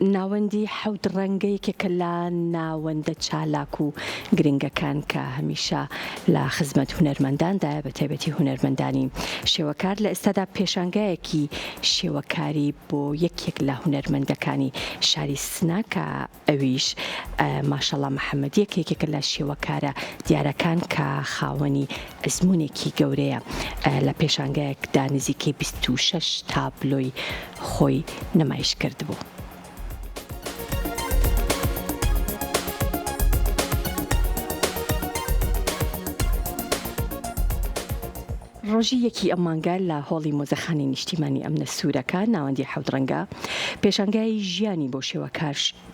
ناوەندی حەوت ڕەنگەیەکێکە لە ناوەندە چالاک و گرنگەکان کە هەمیشە لە خزمەت هونەرمەنداندایە بە تایبەتی هونەرمەندانی شێوەکار لە ئێستادا پێشانگایەکی شێوەکاری بۆ یەکێک لە هونەرمەندەکانی شاری سناکە ئەویش ماشەڵڵا محەممەدیەک یەکێکە لە شێوەکارە دیارەکان کە خاوەنی ئەزمونێکی گەورەیە لە پێشانگایەکدا نزیکەی 26 تابلۆی خۆی نمایش کردبوو. ڕۆژی یەکی ئەم مانگە لە هۆڵی مۆزەخانی نیشتیمانی ئەمنە سوورەکە ناوەندی حەوت ڕەنگە پێشانگای ژیانی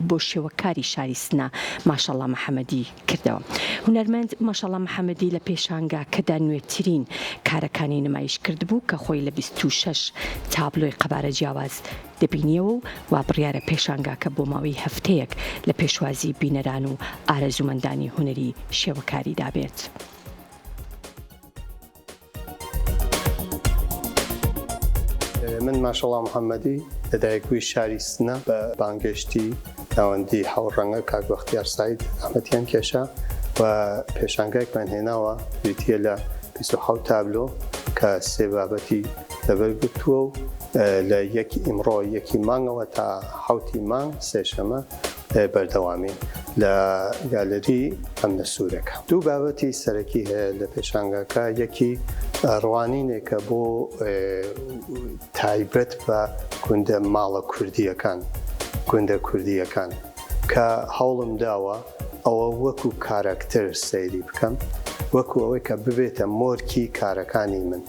بۆ شێوەکاری شاری سنا ماشەڵڵا محەممەدی کردەوە. هونەرمەند ماشەڵڵا محەممەدی لە پێشانگاکەدا نوێترین کارەکانی نمایش کردبوو کە خۆی لە 26 تابلۆی قەبارە جیاواز دەبینیەوە و وا بڕیارە پێشانگاکە بۆ ماوەی هەفتەیەک لە پێشوازی بینەران و ئارەزومەندانی هونەری شێوەکاری دابێت. من ماشەڵڵا محەممەدی لەدایکبووی شاری سنە بە بانگشتی ناوەندی حەوت ڕەنگە کاک بەختیار ساید ئەحمەدیان کێشا و پێشانگایەکمان هێناوە بریتیە لە 27 تابلۆ کە سێ بابەتی لەبەرگرتووە و لە یەکی ئیمڕۆ یەکی مانگەوە تا حەوتی مانگ سێشەمە بەردەوامین لە گالەری ئەمنە سوورەکە. دوو بابەتی سەرەکی هەیە لە پێشانگاکە، یەکی ڕوانینێکە بۆ تایبەت بە گوندە ماڵە کوردیەکان گوندە کوردیەکان کە هەوڵم داوە ئەوە وەکو کارەکتەر سەیری بکەم، وەکو ئەوەی کە ببێتە مۆرکی کارەکانی من.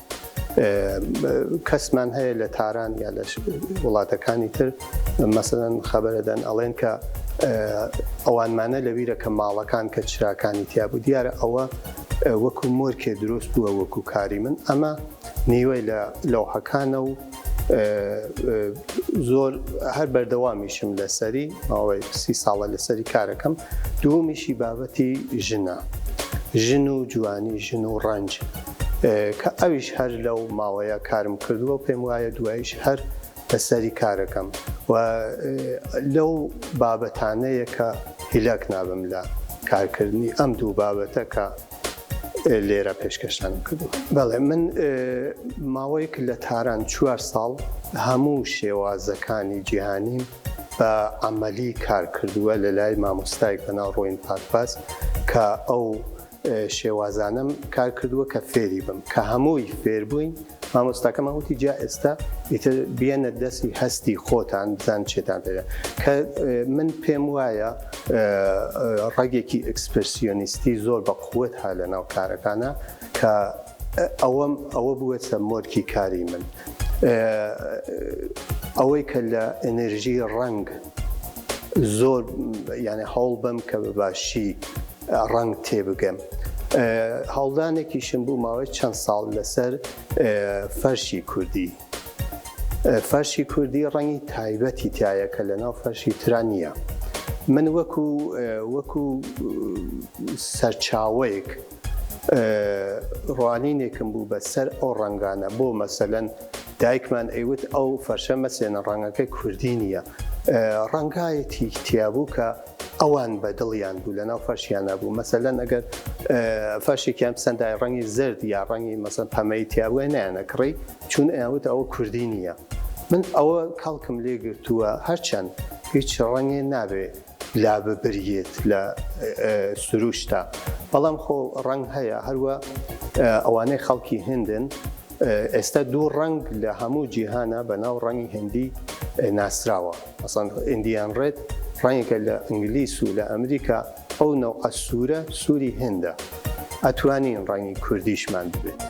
کەسمان هەیە لە تاران یا لە وڵاتەکانی تر مەسەلەن خەبەرەدەن ئەڵێن کە ئەوانمانە لەبیرە کە ماڵەکان کە چراکانی تیا بوو، دیارە ئەوە وەکو مۆرکێ دروست بووە وەکو کاری من. ئەمە نیوەی لە لەوحەکانە و زۆر هەر بەردەوامیشم لەسەری ماوەی 30 ساڵە لەسەری کارەکەم. دووەمیشی بابەتی ژنە، ژن و جوانی، ژن و ڕەنج کە ئەویش هەر لەو ماوەیە کارم کردووە و پێم وایە دواییش هەر لەسەری کارەکەم و لەو بابەتانەیە کە هیلاک نابم لە کارکردنی ئەم دوو بابەتە کە لێرە پێشکەشتانم کردووە. بەڵێ من ماوەیەک لە تاران 4 ساڵ هەموو شێوازەکانی جیهانیم بە عەمەلی کار کردووە لە لای مامۆستایەک بەناو ڕۆین پاکباز کە ئەو شێوازانم کار کردووە کە فێری بم، کە هەمووی فێر بووین. مامۆستاکەم وتی جا ئێستا ئیتر بێنە دەستی هەستی خۆتان بزان چێتان پێدا، کە من پێم وایە ڕێگێکی ئەکسپرسیۆنیستی زۆر بە قووەت ها لە ناو کارەکانە کە ئەوە بووێتە مۆرکی کاری من. ئەوەی کە لە ئەنێرژی ڕەنگ زۆر یعنی هەوڵ بم کە بە باشی ڕەنگ تێبگەم. هەوڵدانێکیشم بوو ماوەی چەند ساڵ لەسەر فەرشی کوردی. فەرشی کوردی ڕەنگی تایبەتی تایە کە لە ناو فەرشی ترا نییە. من وەکو سەرچاوەیەک ڕوانینێکم بوو بەسەر ئەو ڕەنگانە بۆ مەسەلەن دایکمان ئەیوت ئەو فەرشە مەسێنە ڕەنگەکەی کوردی نییە، ڕەنگایەتی تیابوو کە ئەوان بەدڵیان بوو لە ناو فەرشیان نەبوو. مەسەلەن ئەگەر فەرشێکیان پسەندای ڕەنگی زرد یا ڕەنگی مەسەن پەمەی تیابووە نەیانەکڕی چون ئەوت ئەوە کوردی نییە. من ئەوە کاڵکم لێ گرتووە هەرچەند هیچ ڕەنگێ نابێ لا ببرێت لە سروشتا، بەڵام خۆ ڕەنگ هەیە. هەروە ئەوانەی خەڵکی هێندن ئێستا دوو ڕەنگ لە هەموو جیهانە بەناو ڕەنگی هێندی ناسراوە. مەسەڵەن ئیندیان ڕێد ڕەنگێکە لە ئینگلیس و لە ئەمریکا ئەو نەوعە سوورە سووری هێندە، ئەتوانین ڕەنگی کوردیشمان ببێت.